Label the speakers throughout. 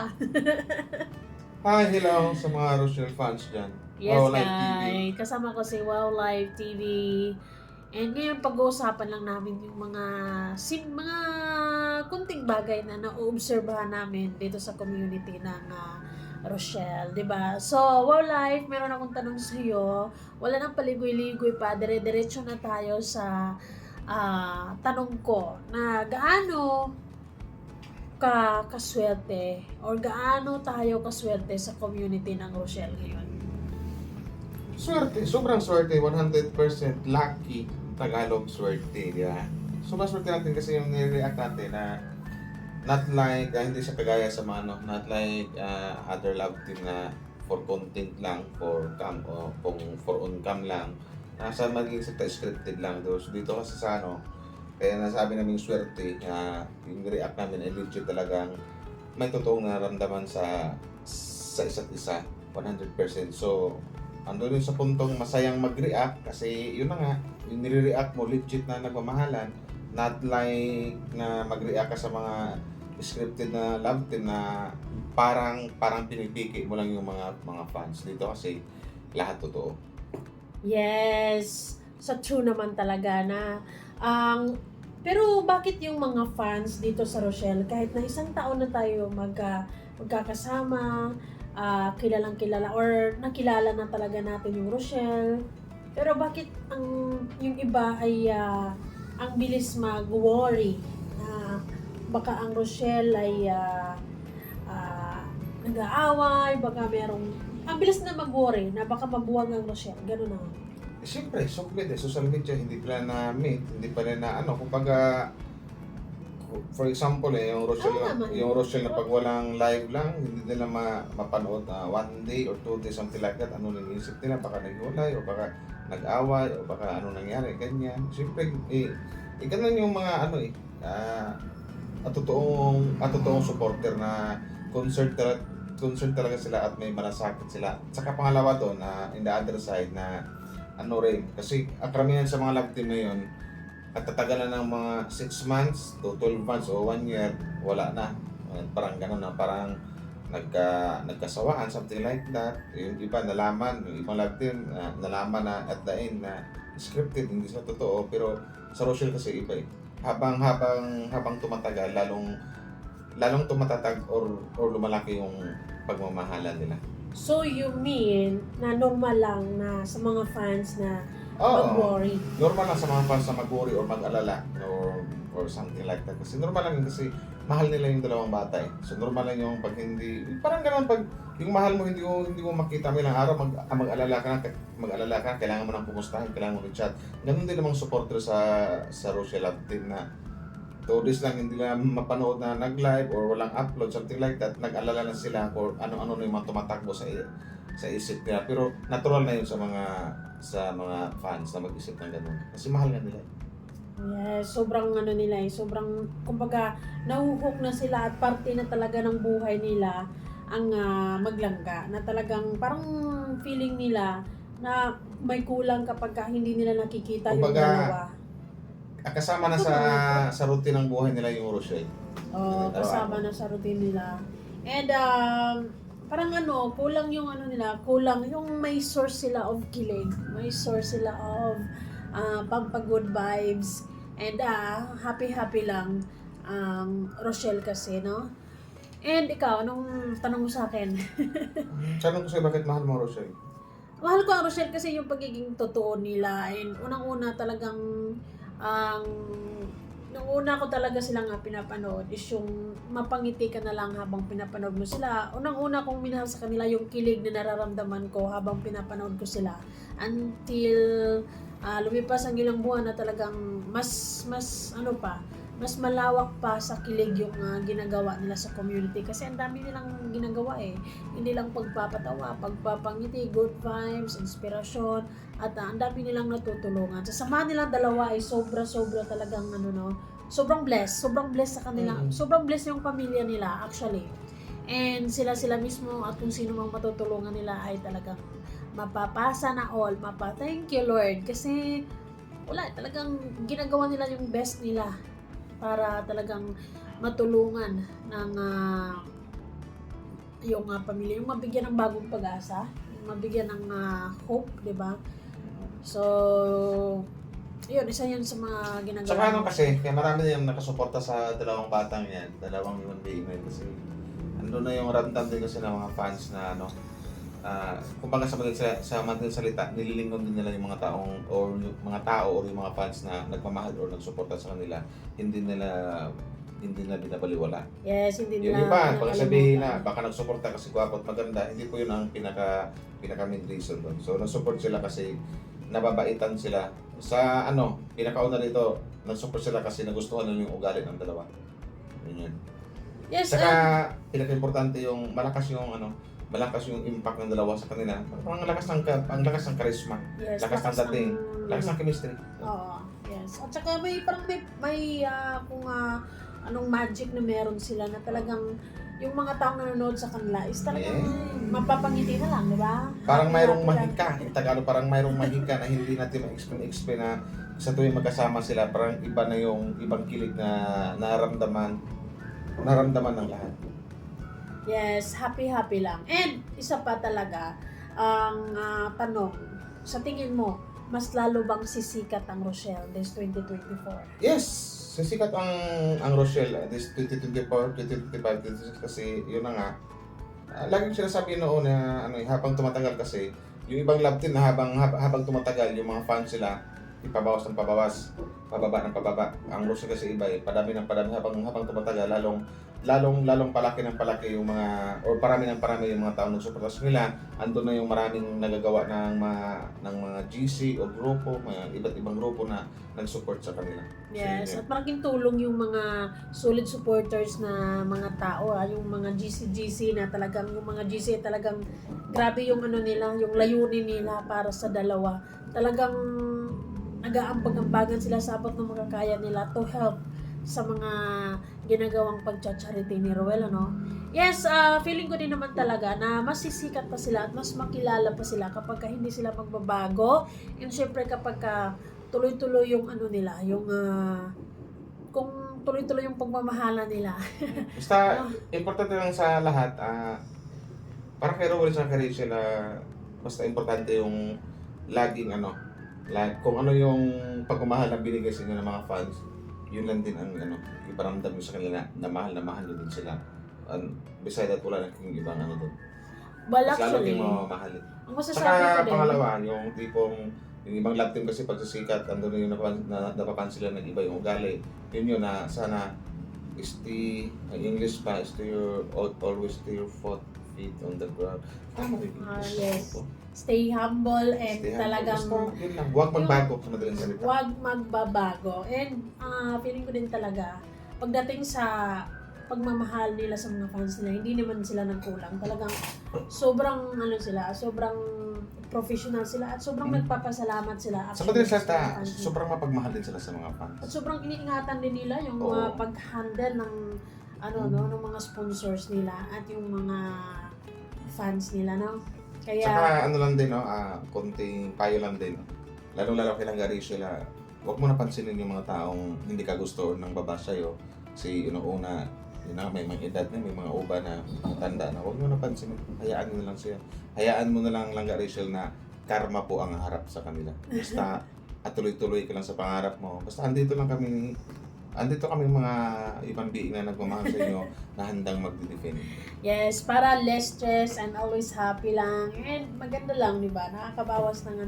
Speaker 1: ka.
Speaker 2: Hi, hello sa mga Rochelle fans dyan.
Speaker 1: Yes,
Speaker 2: Wow Live TV.
Speaker 1: guys. Kasama ko si Wow Live TV. And ngayon pag-uusapan lang namin yung mga kunting bagay na naoobserbahan namin dito sa community ng Rochelle, 'di ba? So, Wow Live, meron akong tanong sa iyo. Wala nang paligoy-ligoy pa, dire-diretso na tayo sa tanong ko na gaano ka kaswerte or gaano tayo kaswerte sa community ng Rochelle ngayon.
Speaker 2: Swerte, sobrang swerte, 100% lucky, Tagalog swerte, di ba? Sobrang swerte natin kasi yung nire-react natin na not like, hindi siya kagaya sa mga not like other love team na for content lang, for cam o kung for on cam lang. Nasa maging sa scripted lang. Dito kasi sa kaya nasabi namin swerte, yung react namin ay legit talagang may totoong nararamdaman sa isa't isa, 100%. So, ando rin sa puntong masayang mag-react kasi yun na nga, yung nire-react mo legit na nagmamahalan, not like na mag-react ka sa mga scripted na love team na parang pinipiki mo lang yung mga fans. Dito kasi lahat totoo.
Speaker 1: Yes, sa true naman talaga na pero bakit yung mga fans dito sa Rochelle kahit na isang taon na tayo magkakasama, kilalang kilala or nakilala na talaga natin yung Rochelle, pero bakit yung iba ay ang bilis mag-worry na baka ang Rochelle ay nag-aaway, baka ang bilis na mag-worry na baka mabuwag ang Rochelle, gano'n na.
Speaker 2: Siyempre, social media, hindi pala na-meet, hindi pala na kumbaga, for example yung Rochelle na pag walang live lang, hindi nila mapanood one day or 2 days, something like that, ano nang isip nila, baka naghiwalay, o baka nag-away, o baka ano nangyari, ganyan. Siyempre, ganun yung mga at totoong supporter na concerned talaga sila at may malasakit sila. Saka pangalawa doon, in the other side na rin, kasi karamihan sa mga love team ngayon, katatagalan ng mga 6 months to 12 months o 1 year, wala na. Parang gano'n na, parang nagkasawaan, something like that. Yung iba nalaman, yung ibang love team, nalaman na at the end na scripted, hindi sila totoo. Pero sa Rochelle kasi iba eh. Habang tumatagal, lalong tumatatag or lumalaki yung pagmamahalan nila.
Speaker 1: So you mean na normal lang na sa mga fans na
Speaker 2: Oo,
Speaker 1: mag-worry?
Speaker 2: normal lang sa mga fans na mag-worry or mag-alala or something like that. Kasi normal lang yun kasi mahal nila yung dalawang bata eh. So normal lang yung pag hindi, parang ganun pag yung mahal mo hindi mo makita mo ilang araw, mag-alala ka, kailangan mo nang kumustahin, kailangan mo i-chat. Ganun din namang supporter sa Rochelle Love Team na 2 days lang hindi nila mapanood na nag-live or walang upload, something like that, nag-alala na sila kung ano-ano na yung mga tumatakbo sa isip nila. Pero natural na yun sa mga fans na mag-isip ng ganun. Kasi mahal nga nila.
Speaker 1: Yes, sobrang nila eh, sobrang kumbaga nahuhook na sila at parte na talaga ng buhay nila ang maglangga, na talagang parang feeling nila na may kulang kapag hindi nila nakikita yung
Speaker 2: Kumbaga,
Speaker 1: dalawa.
Speaker 2: kasama na sa routine ng buhay nila yung Rochelle.
Speaker 1: Kasama na sa routine nila. And parang kulang yung kulang yung may source sila of kilig, may source sila of pampag-good vibes, and happy lang ang Rochelle kasi, no? And ikaw, anong tanong mo sa akin?
Speaker 2: Tanong ko sa'yo, bakit mahal mo Rochelle?
Speaker 1: Mahal ko ang Rochelle kasi yung pagiging totoo nila, and unang-una talagang nung una ko talaga sila pinapanood is yung mapangiti ka na lang habang pinapanood mo sila. Unang-una kong minahal sa kanila yung kilig na nararamdaman ko habang pinapanood ko sila. Until lumipas ang ilang buwan na talagang mas malawak pa sa kilig yung ginagawa nila sa community. Kasi ang dami nilang ginagawa eh. Hindi lang pagpapatawa, pagpapangiti, good vibes, inspirasyon, at ang dami nilang natutulungan. Sa samahan nilang dalawa ay sobra talagang sobrang blessed sa kanila. Sobrang blessed yung pamilya nila actually. And sila mismo at kung sino mang matutulungan nila ay talagang mapapasa na all. Thank you Lord. Kasi wala, talagang ginagawa nila yung best nila para talagang matulungan ng yung pamilya, yung mabigyan ng bagong pag-asa, yung mabigyan ng hope, di ba? So, yun, isa yan sa mga ginagawa.
Speaker 2: Tsaka ano kasi, kaya marami na yung nakasuporta sa dalawang batang yan, dalawang human being na yun kasi ando na yung ramdam din kasi ng mga fans na ano, kumbaga sa madaling salita, nililingon din nila yung mga taong or yung mga tao or yung mga fans na nagmamahal or nagsuporta sa kanila, hindi nila binabaliwala.
Speaker 1: Yes, hindi
Speaker 2: Yung
Speaker 1: nila
Speaker 2: iba, baka sabihin
Speaker 1: nakalimutan.
Speaker 2: na baka nagsuporta kasi gwapo at maganda, hindi po yun ang pinaka main reason doon. So nagsupport sila kasi nababaitan sila. Sa ano, pinakauna dito, nagsupport sila kasi nagustuhan nila yung ugali ng dalawa. Yun yun.
Speaker 1: Yes,
Speaker 2: Saka pinaka-importante yung malakas yung impact ng dalawa sa kanila. Ang lakas ng charisma,
Speaker 1: yes,
Speaker 2: lakas ng dating, lakas ng chemistry.
Speaker 1: Oo, yes. At saka may parang may kung anong magic na meron sila na talagang yung mga taong nanonood sa kanila is talagang mapapangiti na lang, di ba?
Speaker 2: Parang mayroong
Speaker 1: Happy lang.
Speaker 2: mahika, in Tagalog, parang mayroong mahika na hindi natin ma-explain na sa tuwing magkasama sila, parang iba na yung ibang kilig na naramdaman ng lahat.
Speaker 1: Yes, happy lang. And isa pa talaga, ang tanong, sa tingin mo, mas lalo bang sisikat ang Rochelle this 2024?
Speaker 2: Yes, sisikat ang Rochelle this 2024, 2025, 2026 kasi yun na nga. Laging sinasabi noon na habang tumatagal kasi yung ibang love team na habang tumatagal yung mga fans sila ipabawas ng pabawas, pababa ng pababa. Ang Rochelle kasi iba padami ng padami habang tumatagal lalong palaki ng palaki yung mga or parami ng parami yung mga taong nagsuporta sa nila. Andun na yung maraming nagagawa ng mga GC o grupo, mga iba't ibang grupo na nag-support sa kanila.
Speaker 1: Yes,
Speaker 2: So,
Speaker 1: at malaking tulong yung mga solid supporters na mga tao, yung mga GC na talagang, yung mga GC talagang grabe yung nila, yung layunin nila para sa dalawa. Talagang nag-aambag-ambagan sila sa abot ng makakaya nila to help sa mga ginagawang pagcha-charity ni Roel, ano? Yes, feeling ko din naman talaga na mas sisikat pa sila at mas makilala pa sila kapag hindi sila magbabago. And syempre kapag tuloy-tuloy yung nila, yung kung tuloy-tuloy yung pagmamahala nila.
Speaker 2: basta importante lang sa lahat, para kay Rowell sa kay Rachel, basta importante yung laging kung ano yung pagmamahal na binigay sa inyo ng mga fans, yun lang din ang iparamdam nyo sa kanila na mahal nyo din sila. And beside that, wala na kayong ibang doon.
Speaker 1: Well,
Speaker 2: Mas lalo
Speaker 1: actually,
Speaker 2: kayong mamamahalin.
Speaker 1: ang masasabi
Speaker 2: Saka
Speaker 1: ko din,
Speaker 2: pangalawa, yung tipong yung ibang love team kasi pagsisikat, andun na yung napapansin sila ng iba yung ugali. Yun na sana English pa, always stay your feet on the ground. Tama rin.
Speaker 1: yes. Stay humble and
Speaker 2: Stay humble.
Speaker 1: talagang
Speaker 2: Basta, yun lang. Huwag magbago sa madaling salita.
Speaker 1: huwag magbabago. And feeling ko din talaga, pagdating sa pagmamahal nila sa mga fans nila, hindi naman sila nagkulang. Talagang sobrang sobrang professional sila at sobrang nagpapasalamat sila.
Speaker 2: Sa
Speaker 1: actually,
Speaker 2: madaling salita,
Speaker 1: mga fans nila.
Speaker 2: sobrang mapagmahal din sila sa mga fans.
Speaker 1: At sobrang iniingatan din nila yung
Speaker 2: Oo.
Speaker 1: pag-handle ng ng mga sponsors nila at yung mga fans nila, no? Kaya
Speaker 2: Saka lang din, konting payo lang din. Lalo-lalo kailang gari sila, huwag mo napansinin yung mga taong hindi ka gusto ng baba sa'yo. Kasi una, may mga edad na, may mga uba na tanda na, huwag mo napansinin. Hayaan mo na lang siya. Hayaan mo na lang Langga Rachel na karma po ang harap sa kanila. Basta at tuloy-tuloy ka lang sa pangarap mo. Basta andito kami mga ibang being na nagmamahal sa inyo na handang magdi-defend.
Speaker 1: yes, para less stress and always happy lang. And maganda lang, di ba? Nakakabawas ng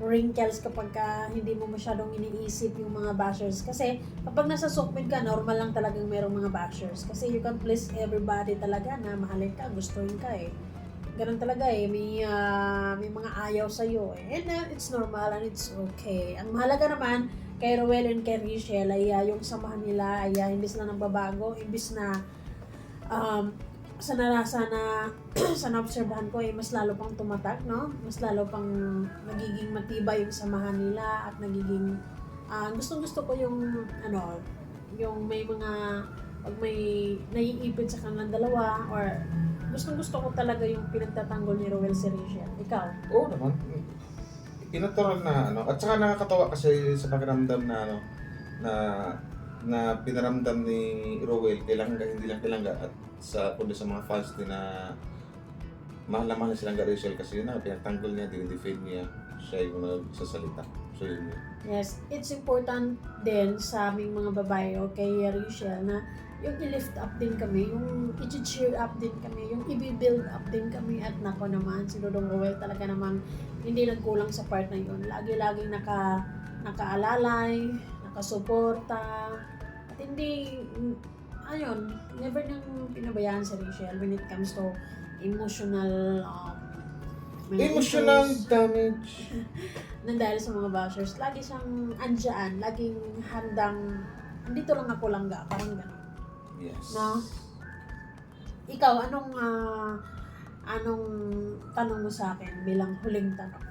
Speaker 1: wrinkles kapag hindi mo masyadong iniisip yung mga bashers. Kasi kapag nasa sukmid ka, normal lang talagang merong mga bashers. Kasi you can please everybody talaga na mahalin ka, gustuhin ka Ganun talaga may mga ayaw sa'yo And it's normal and it's okay. Ang mahalaga naman, kay Roel and kay Rachel ay yung samahan nila ay imbis na nagbabago, imbis na sana obserbahan ko mas lalo pang tumatak, no? Mas lalo pang nagiging matibay yung samahan nila at nagiging gustong-gusto ko yung yung may mga pag may naiipit sa kanilang dalawa or gustong-gusto ko talaga yung pinagtatanggol ni Roel si Rachel. Ikaw?
Speaker 2: Oo naman. Natural na at saka nakakatawa kasi sa pakiramdam na na pinaramdam ni Rowell kay Langga, hindi lang kay Langga at kundi sa mga fans din na mahal na mahal na si Langga Rachel kasi yun na, pinagtanggol niya, dinidefend niya, siya yung nagsasalita. So yun yun.
Speaker 1: Yes, it's important din sa aming mga babae o kay Rachel na yung i-lift up din kami, yung i-cheer up din kami, yung i-build up din kami. At nako naman, si Dodong Rowell talaga naman hindi nagkulang sa part na yun. Lagi-laging nakaalalay, nakasuporta, at hindi, ayun, never nang pinabayaan si Rachel when it comes to emotional
Speaker 2: Emotional
Speaker 1: issues.
Speaker 2: damage.
Speaker 1: Nang dahil sa mga bashers, lagi siyang andyan, laging handang, andito lang ako Langga, parang gano'n.
Speaker 2: Yes.
Speaker 1: No? Ikaw, anong tanong mo sa akin bilang huling tanong?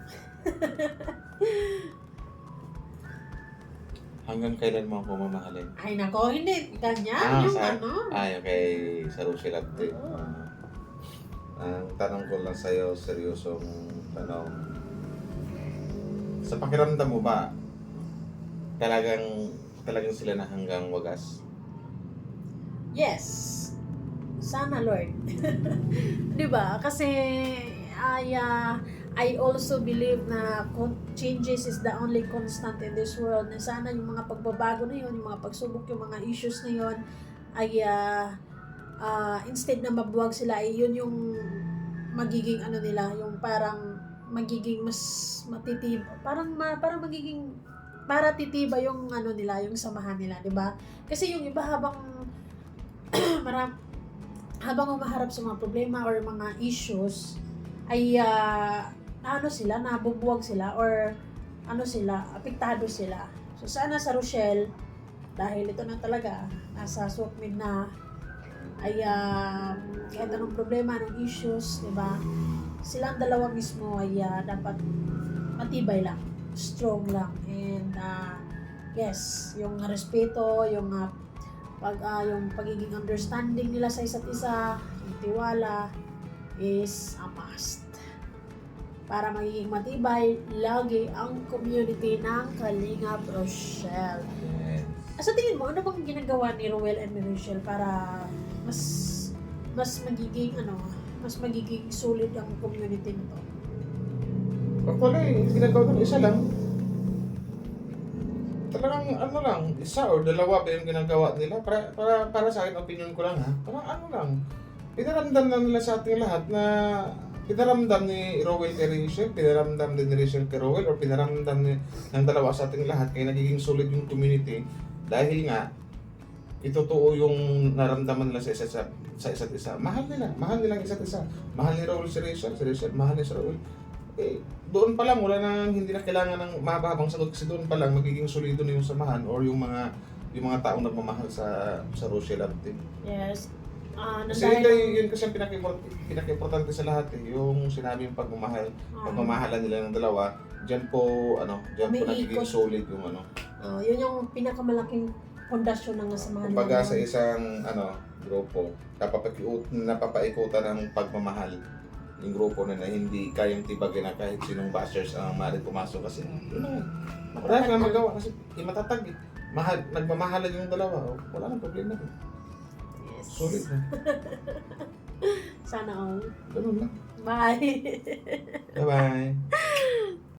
Speaker 2: Hanggang kailan mo ako mamahalin?
Speaker 1: Ay nako, hindi, ganyan, yung
Speaker 2: sa,
Speaker 1: ano.
Speaker 2: okay, sa Rochelle Abte.
Speaker 1: Oo.
Speaker 2: Ang tanong ko lang sa'yo, seryosong tanong. Sa pakiramdam mo ba, talagang sila na hanggang wagas?
Speaker 1: Yes. Sana Lord. 'Di ba? Kasi I also believe na changes is the only constant in this world. Na sana yung mga pagbabago na yun, yung mga pagsubok, yung mga issues na yun ay instead na mabuwag sila ay yun yung magiging ano nila, yung parang magiging mas matitib, parang magiging para titiba yung ano nila, yung samahan nila, 'di ba? Kasi yung iba habang habang umaharap sa mga problema or mga issues ay nabubuwag sila or apektado sila. So sana sa Rochelle, dahil ito na talaga, nasa sukmid na, ay kahit anong problema, anong issues, di ba? Silang dalawa mismo ay dapat matibay lang, strong lang, and yes, yung respeto, yung yung pagiging understanding nila sa isa't isa, yung tiwala is a must para magiging matibay lagi ang community ng Kalingap Rochelle.
Speaker 2: Yes.
Speaker 1: Sa tingin mo, ano bang ginagawa ni Rowell and Rochelle para mas magiging solid ang community nito?
Speaker 2: Actually, ginagawa ko isa lang. Talagang ano lang, isa or dalawa pa yung ginagawa nila. Para sa akin, opinion ko lang ha. Parang ano lang, pinaramdam na nila sa ating lahat na pinaramdam ni Rowell kay Rachel, pinaramdam din ni Rachel kay Rowell, or pinaramdam ng dalawa sa ating lahat kaya nagiging solid yung community dahil nga itotoo yung naramdaman nila sa isa't isa. Mahal nila ang isa't isa. Mahal ni Rowell si Rachel mahal ni si Rowell. Doon pa lang wala nang hindi na kailangan ng mahabang sagot kasi doon pa lang magiging solido na yung samahan or yung mga taong nagmamahal sa Rochelle Abte.
Speaker 1: Yes.
Speaker 2: Kasi yun kasi ang pinaka-importante sa lahat yung sinabing pagmamahalan nila ng dalawa, diyan po nagiging solid yung
Speaker 1: yun yung pinakamalaking pundasyon ng samahan.
Speaker 2: Kumbaga sa isang grupo, napapaikutan ng pagmamahal yung grupo na hindi kayang tibagin na kahit sinong bashers ang maaaring pumasok kasi yun na wala na magawa kasi matatag nagmamahalan yung dalawa, wala nang problema.
Speaker 1: Yes.
Speaker 2: Solid na.
Speaker 1: Sana all.
Speaker 2: Ganun lang.
Speaker 1: Bye.
Speaker 2: Bye-bye.